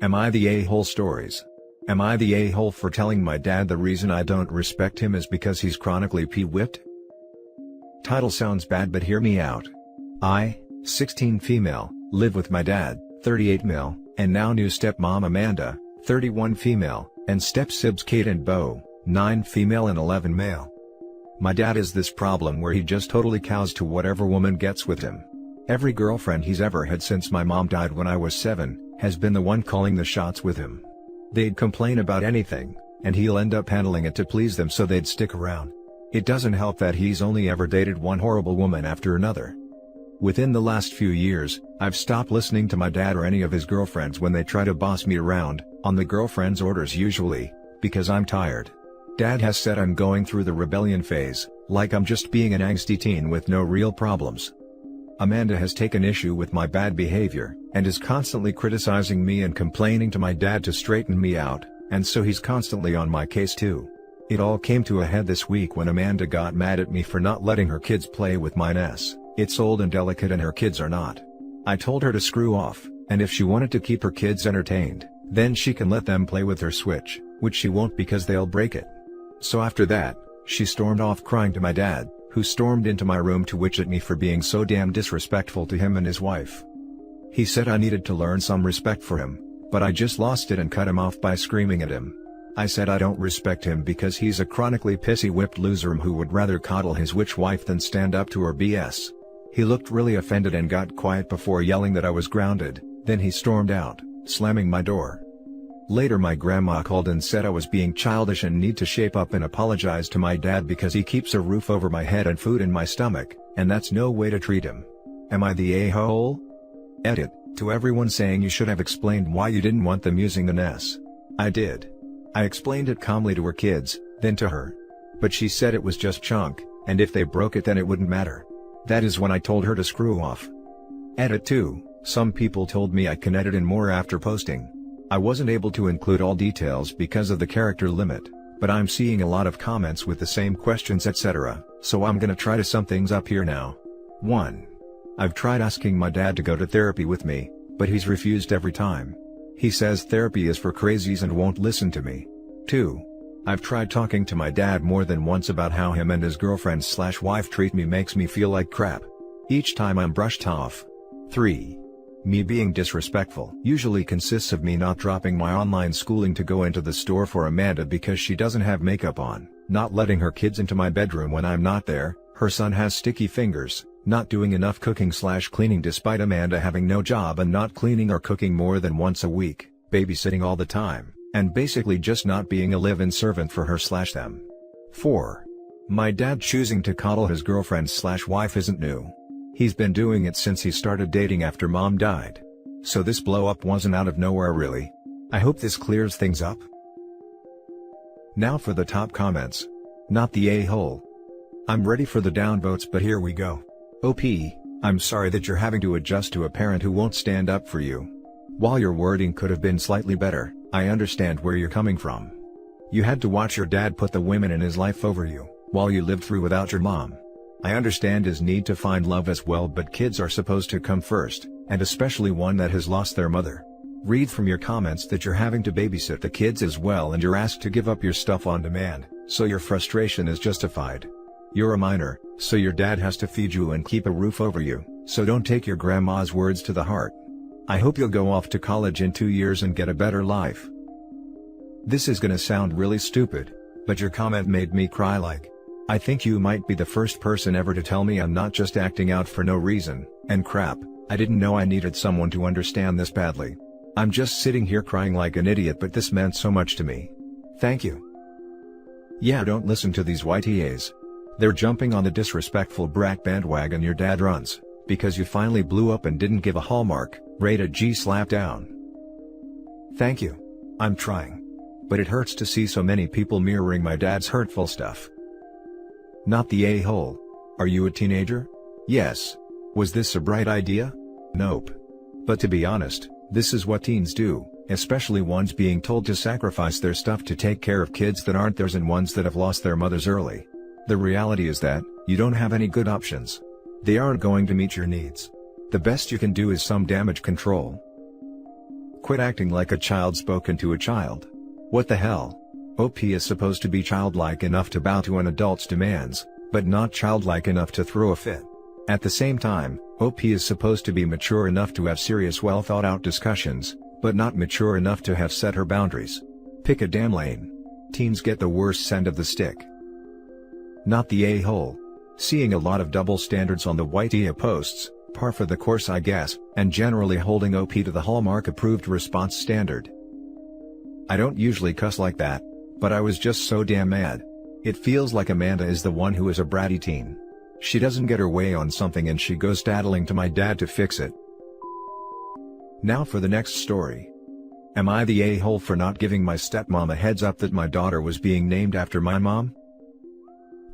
Am I the a-hole stories? Am I the a-hole for telling my dad the reason I don't respect him is because he's chronically p-whipped? Title sounds bad, but hear me out. I, 16 female, live with my dad, 38 male, and now new stepmom Amanda, 31 female, and step-sibs Kate and Bo, 9 female and 11 male. My dad is this problem where he just totally cows to whatever woman gets with him. Every girlfriend he's ever had since my mom died when I was 7, has been the one calling the shots with him. They'd complain about anything, and he'll end up handling it to please them so they'd stick around. It doesn't help that he's only ever dated one horrible woman after another. Within the last few years, I've stopped listening to my dad or any of his girlfriends when they try to boss me around, on the girlfriend's orders usually, because I'm tired. Dad has said I'm going through the rebellion phase, like I'm just being an angsty teen with no real problems. Amanda has taken issue with my bad behavior, and is constantly criticizing me and complaining to my dad to straighten me out, and so he's constantly on my case too. It all came to a head this week when Amanda got mad at me for not letting her kids play with my NES. It's old and delicate and her kids are not. I told her to screw off, and if she wanted to keep her kids entertained, then she can let them play with her Switch, which she won't because they'll break it. So after that, she stormed off crying to my dad, who stormed into my room to witch at me for being so damn disrespectful to him and his wife. He said I needed to learn some respect for him, but I just lost it and cut him off by screaming at him. I said I don't respect him because he's a chronically pissy whipped loser who would rather coddle his witch wife than stand up to her BS. He looked really offended and got quiet before yelling that I was grounded, then he stormed out, slamming my door. Later my grandma called and said I was being childish and need to shape up and apologize to my dad because he keeps a roof over my head and food in my stomach, and that's no way to treat him. Am I the a-hole? Edit, to everyone saying you should have explained why you didn't want them using the NES. I did. I explained it calmly to her kids, then to her. But she said it was just junk, and if they broke it then it wouldn't matter. That is when I told her to screw off. Edit 2, some people told me I can edit in more after posting. I wasn't able to include all details because of the character limit, but I'm seeing a lot of comments with the same questions etc, so I'm gonna try to sum things up here now. 1. I've tried asking my dad to go to therapy with me, but he's refused every time. He says therapy is for crazies and won't listen to me. 2. I've tried talking to my dad more than once about how him and his girlfriend/wife treat me makes me feel like crap. Each time I'm brushed off. 3. Me being disrespectful usually consists of me not dropping my online schooling to go into the store for Amanda because she doesn't have makeup on, not letting her kids into my bedroom when I'm not there, her son has sticky fingers, not doing enough cooking/cleaning despite Amanda having no job and not cleaning or cooking more than once a week, babysitting all the time, and basically just not being a live-in servant for her/them. 4. My dad choosing to coddle his girlfriend/wife isn't new. He's been doing it since he started dating after mom died. So this blow-up wasn't out of nowhere really. I hope this clears things up. Now for the top comments. Not the a-hole. I'm ready for the downvotes, but here we go. OP, I'm sorry that you're having to adjust to a parent who won't stand up for you. While your wording could have been slightly better, I understand where you're coming from. You had to watch your dad put the women in his life over you, while you lived through without your mom. I understand his need to find love as well, but kids are supposed to come first, and especially one that has lost their mother. Read from your comments that you're having to babysit the kids as well and you're asked to give up your stuff on demand, so your frustration is justified. You're a minor, so your dad has to feed you and keep a roof over you, so don't take your grandma's words to the heart. I hope you'll go off to college in 2 years and get a better life. This is gonna sound really stupid, but your comment made me cry like. I think you might be the first person ever to tell me I'm not just acting out for no reason, and crap, I didn't know I needed someone to understand this badly. I'm just sitting here crying like an idiot, but this meant so much to me. Thank you. Yeah, don't listen to these YTAs. They're jumping on the disrespectful brat bandwagon your dad runs, because you finally blew up and didn't give a Hallmark, rated G slap down. Thank you. I'm trying. But it hurts to see so many people mirroring my dad's hurtful stuff. Not the a-hole. Are you a teenager? Yes. Was this a bright idea? Nope. But to be honest, this is what teens do, especially ones being told to sacrifice their stuff to take care of kids that aren't theirs and ones that have lost their mothers early. The reality is that, you don't have any good options. They aren't going to meet your needs. The best you can do is some damage control. Quit acting like a child spoken to a child. What the hell? OP is supposed to be childlike enough to bow to an adult's demands, but not childlike enough to throw a fit. At the same time, OP is supposed to be mature enough to have serious well thought out discussions, but not mature enough to have set her boundaries. Pick a damn lane. Teens get the worst end of the stick. Not the a-hole. Seeing a lot of double standards on the AITA posts, par for the course I guess, and generally holding OP to the Hallmark approved response standard. I don't usually cuss like that, but I was just so damn mad. It feels like Amanda is the one who is a bratty teen. She doesn't get her way on something and she goes tattling to my dad to fix it. Now for the next story. Am I the a-hole for not giving my stepmom a heads up that my daughter was being named after my mom?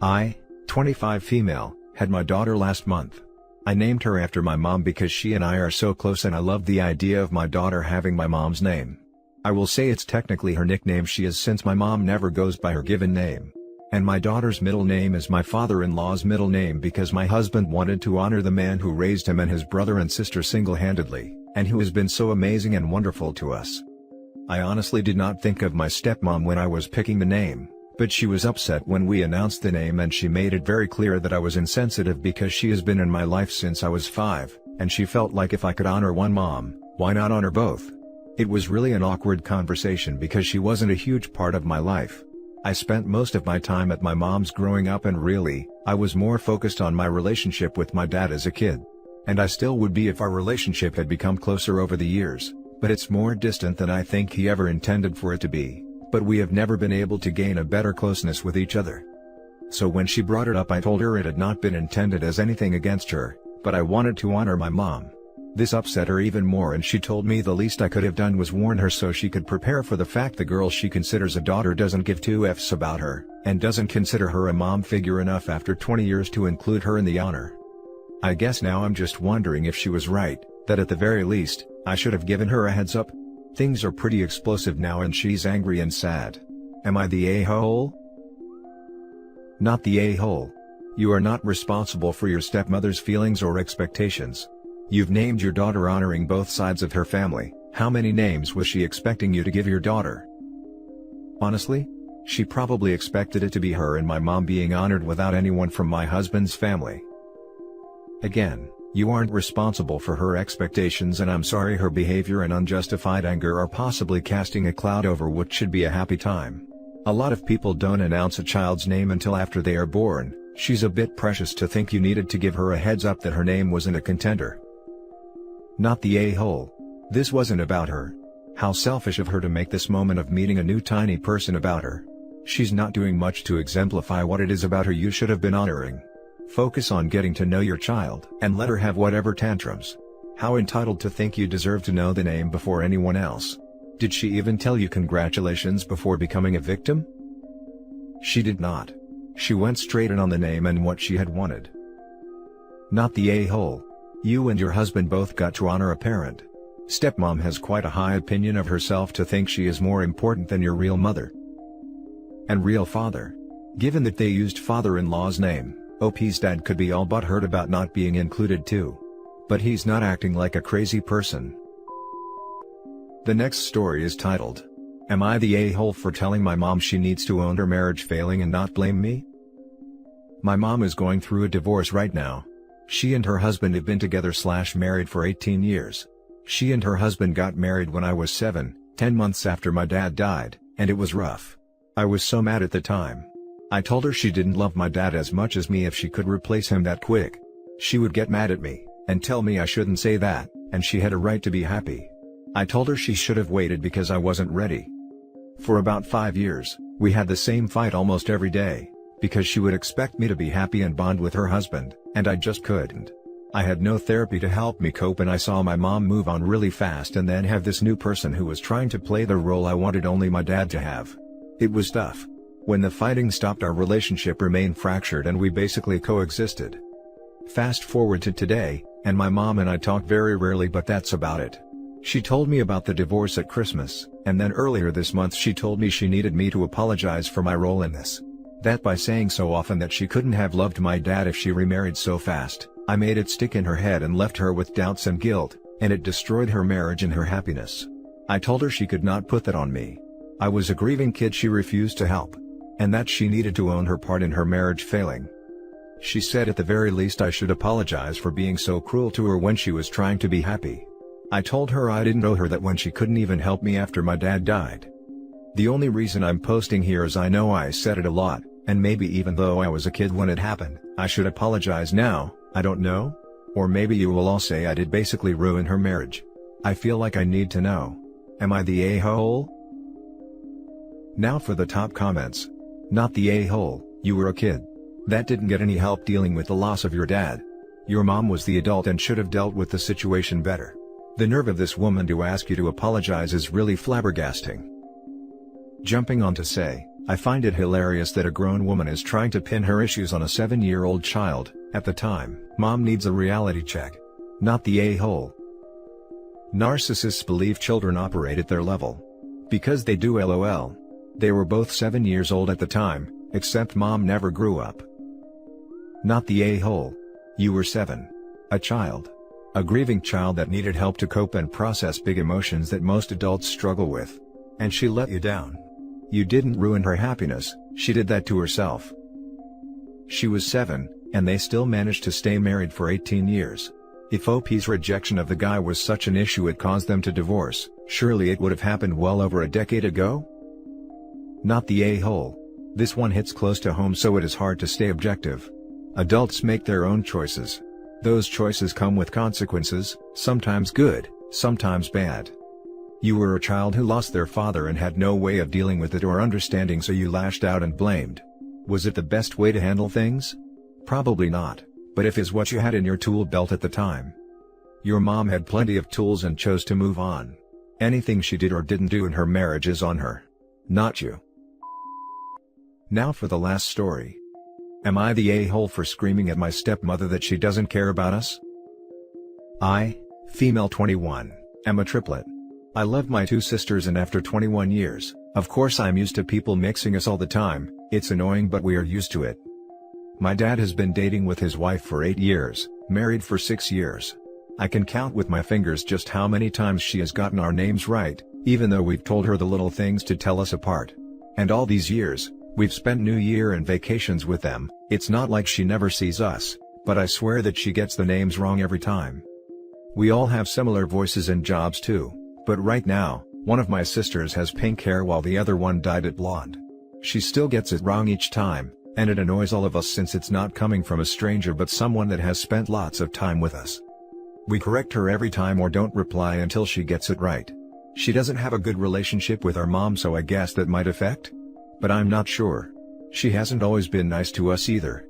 I, 25 female, had my daughter last month. I named her after my mom because she and I are so close and I loved the idea of my daughter having my mom's name. I will say it's technically her nickname she is since my mom never goes by her given name. And my daughter's middle name is my father-in-law's middle name because my husband wanted to honor the man who raised him and his brother and sister single-handedly, and who has been so amazing and wonderful to us. I honestly did not think of my stepmom when I was picking the name, but she was upset when we announced the name and she made it very clear that I was insensitive because she has been in my life since I was 5, and she felt like if I could honor one mom, why not honor both? It was really an awkward conversation because she wasn't a huge part of my life. I spent most of my time at my mom's growing up and really, I was more focused on my relationship with my dad as a kid. And I still would be if our relationship had become closer over the years, but it's more distant than I think he ever intended for it to be, but we have never been able to gain a better closeness with each other. So when she brought it up I told her it had not been intended as anything against her, but I wanted to honor my mom. This upset her even more and she told me the least I could have done was warn her so she could prepare for the fact the girl she considers a daughter doesn't give two F's about her, and doesn't consider her a mom figure enough after 20 years to include her in the honor. I guess now I'm just wondering if she was right, that at the very least, I should have given her a heads up. Things are pretty explosive now and she's angry and sad. Am I the a-hole? Not the a-hole. You are not responsible for your stepmother's feelings or expectations. You've named your daughter honoring both sides of her family. How many names was she expecting you to give your daughter? Honestly? She probably expected it to be her and my mom being honored without anyone from my husband's family. Again, you aren't responsible for her expectations and I'm sorry her behavior and unjustified anger are possibly casting a cloud over what should be a happy time. A lot of people don't announce a child's name until after they are born. She's a bit precious to think you needed to give her a heads up that her name wasn't a contender. Not the a-hole. This wasn't about her. How selfish of her to make this moment of meeting a new tiny person about her. She's not doing much to exemplify what it is about her you should have been honoring. Focus on getting to know your child and let her have whatever tantrums. How entitled to think you deserve to know the name before anyone else. Did she even tell you congratulations before becoming a victim? She did not. She went straight in on the name and what she had wanted. Not the a-hole. You and your husband both got to honor a parent. Stepmom has quite a high opinion of herself to think she is more important than your real mother and real father. Given that they used father-in-law's name, OP's dad could be all but hurt about not being included too. But he's not acting like a crazy person. The next story is titled, Am I the a-hole for telling my mom she needs to own her marriage failing and not blame me? My mom is going through a divorce right now. She and her husband have been together/married for 18 years. She and her husband got married when I was 7, 10 months after my dad died, and it was rough. I was so mad at the time. I told her she didn't love my dad as much as me if she could replace him that quick. She would get mad at me, and tell me I shouldn't say that, and she had a right to be happy. I told her she should have waited because I wasn't ready. For about 5 years, we had the same fight almost every day, because she would expect me to be happy and bond with her husband, and I just couldn't. I had no therapy to help me cope and I saw my mom move on really fast and then have this new person who was trying to play the role I wanted only my dad to have. It was tough. When the fighting stopped, our relationship remained fractured and we basically coexisted. Fast forward to today, and my mom and I talk very rarely, but that's about it. She told me about the divorce at Christmas, and then earlier this month she told me she needed me to apologize for my role in this. That by saying so often that she couldn't have loved my dad if she remarried so fast, I made it stick in her head and left her with doubts and guilt, and it destroyed her marriage and her happiness. I told her she could not put that on me. I was a grieving kid she refused to help. And that she needed to own her part in her marriage failing. She said at the very least I should apologize for being so cruel to her when she was trying to be happy. I told her I didn't owe her that when she couldn't even help me after my dad died. The only reason I'm posting here is I know I said it a lot, and maybe even though I was a kid when it happened, I should apologize now, I don't know? Or maybe you will all say I did basically ruin her marriage. I feel like I need to know. Am I the a-hole? Now for the top comments. Not the a-hole, you were a kid. That didn't get any help dealing with the loss of your dad. Your mom was the adult and should have dealt with the situation better. The nerve of this woman to ask you to apologize is really flabbergasting. Jumping on to say, I find it hilarious that a grown woman is trying to pin her issues on a 7-year-old child. At the time, mom needs a reality check. Not the a-hole. Narcissists believe children operate at their level. Because they do, lol. They were both 7 years old at the time, except mom never grew up. Not the a-hole. You were 7. A child. A grieving child that needed help to cope and process big emotions that most adults struggle with. And she let you down. You didn't ruin her happiness, she did that to herself. She was 7, and they still managed to stay married for 18 years. If OP's rejection of the guy was such an issue it caused them to divorce, surely it would have happened well over a decade ago? Not the a-hole. This one hits close to home so it is hard to stay objective. Adults make their own choices. Those choices come with consequences, sometimes good, sometimes bad. You were a child who lost their father and had no way of dealing with it or understanding, so you lashed out and blamed. Was it the best way to handle things? Probably not, but if is what you had in your tool belt at the time. Your mom had plenty of tools and chose to move on. Anything she did or didn't do in her marriage is on her. Not you. Now for the last story. Am I the a-hole for screaming at my stepmother that she doesn't care about us? I, female 21, am a triplet. I love my 2 sisters, and after 21 years, of course I'm used to people mixing us all the time. It's annoying but we are used to it. My dad has been dating with his wife for 8 years, married for 6 years. I can count with my fingers just how many times she has gotten our names right, even though we've told her the little things to tell us apart. And all these years, we've spent New Year and vacations with them. It's not like she never sees us, but I swear that she gets the names wrong every time. We all have similar voices and jobs too, but right now, one of my sisters has pink hair while the other one dyed it blonde. She still gets it wrong each time, and it annoys all of us since it's not coming from a stranger but someone that has spent lots of time with us. We correct her every time or don't reply until she gets it right. She doesn't have a good relationship with our mom, so I guess that might affect? But I'm not sure. She hasn't always been nice to us either.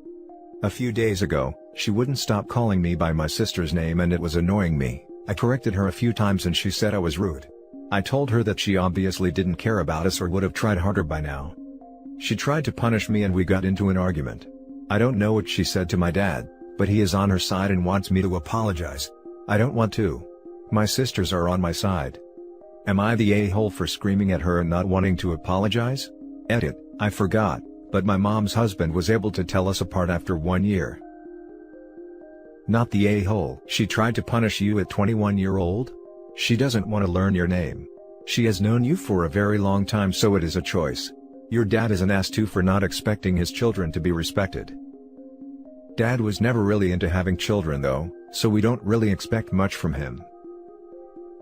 A few days ago, she wouldn't stop calling me by my sister's name and it was annoying me. I corrected her a few times and she said I was rude. I told her that she obviously didn't care about us or would have tried harder by now. She tried to punish me and we got into an argument. I don't know what she said to my dad, but he is on her side and wants me to apologize. I don't want to. My sisters are on my side. Am I the a-hole for screaming at her and not wanting to apologize? Edit, I forgot, but my mom's husband was able to tell us apart after 1 year. Not the a-hole. She tried to punish you at 21-year-old? She doesn't want to learn your name. She has known you for a very long time, so it is a choice. Your dad is an ass too for not expecting his children to be respected. Dad was never really into having children though, so we don't really expect much from him.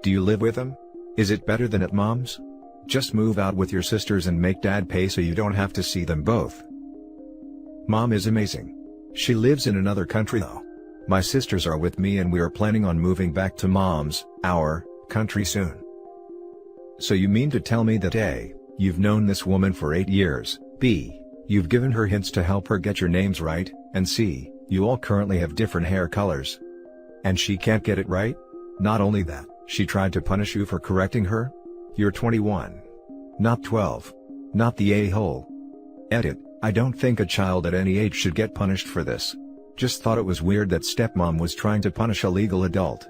Do you live with him? Is it better than at mom's? Just move out with your sisters and make dad pay so you don't have to see them both. Mom is amazing. She lives in another country though. My sisters are with me and we are planning on moving back to our country soon. So you mean to tell me that A, you've known this woman for 8 years, B, you've given her hints to help her get your names right, and C, you all currently have different hair colors. And she can't get it right? Not only that, she tried to punish you for correcting her? You're 21. Not 12. Not the a-hole. Edit, I don't think a child at any age should get punished for this. Just thought it was weird that stepmom was trying to punish a legal adult.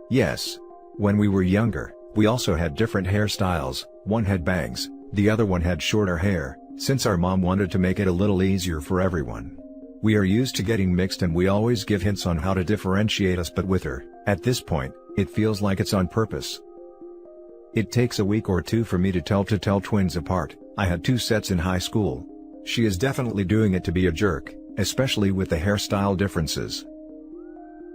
Yes. When we were younger, we also had different hairstyles, one had bangs, the other one had shorter hair, since our mom wanted to make it a little easier for everyone. We are used to getting mixed and we always give hints on how to differentiate us, but with her, at this point, it feels like it's on purpose. It takes a week or two for me to tell twins apart. I had 2 sets in high school. She is definitely doing it to be a jerk, especially with the hairstyle differences.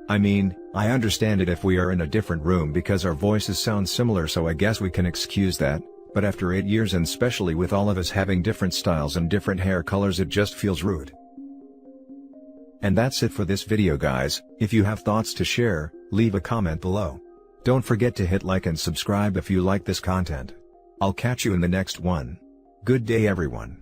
I mean, I understand it if we are in a different room because our voices sound similar, so I guess we can excuse that, but after 8 years and especially with all of us having different styles and different hair colors, it just feels rude. And that's it for this video, guys. If you have thoughts to share, leave a comment below. Don't forget to hit like and subscribe if you like this content. I'll catch you in the next one. Good day, everyone.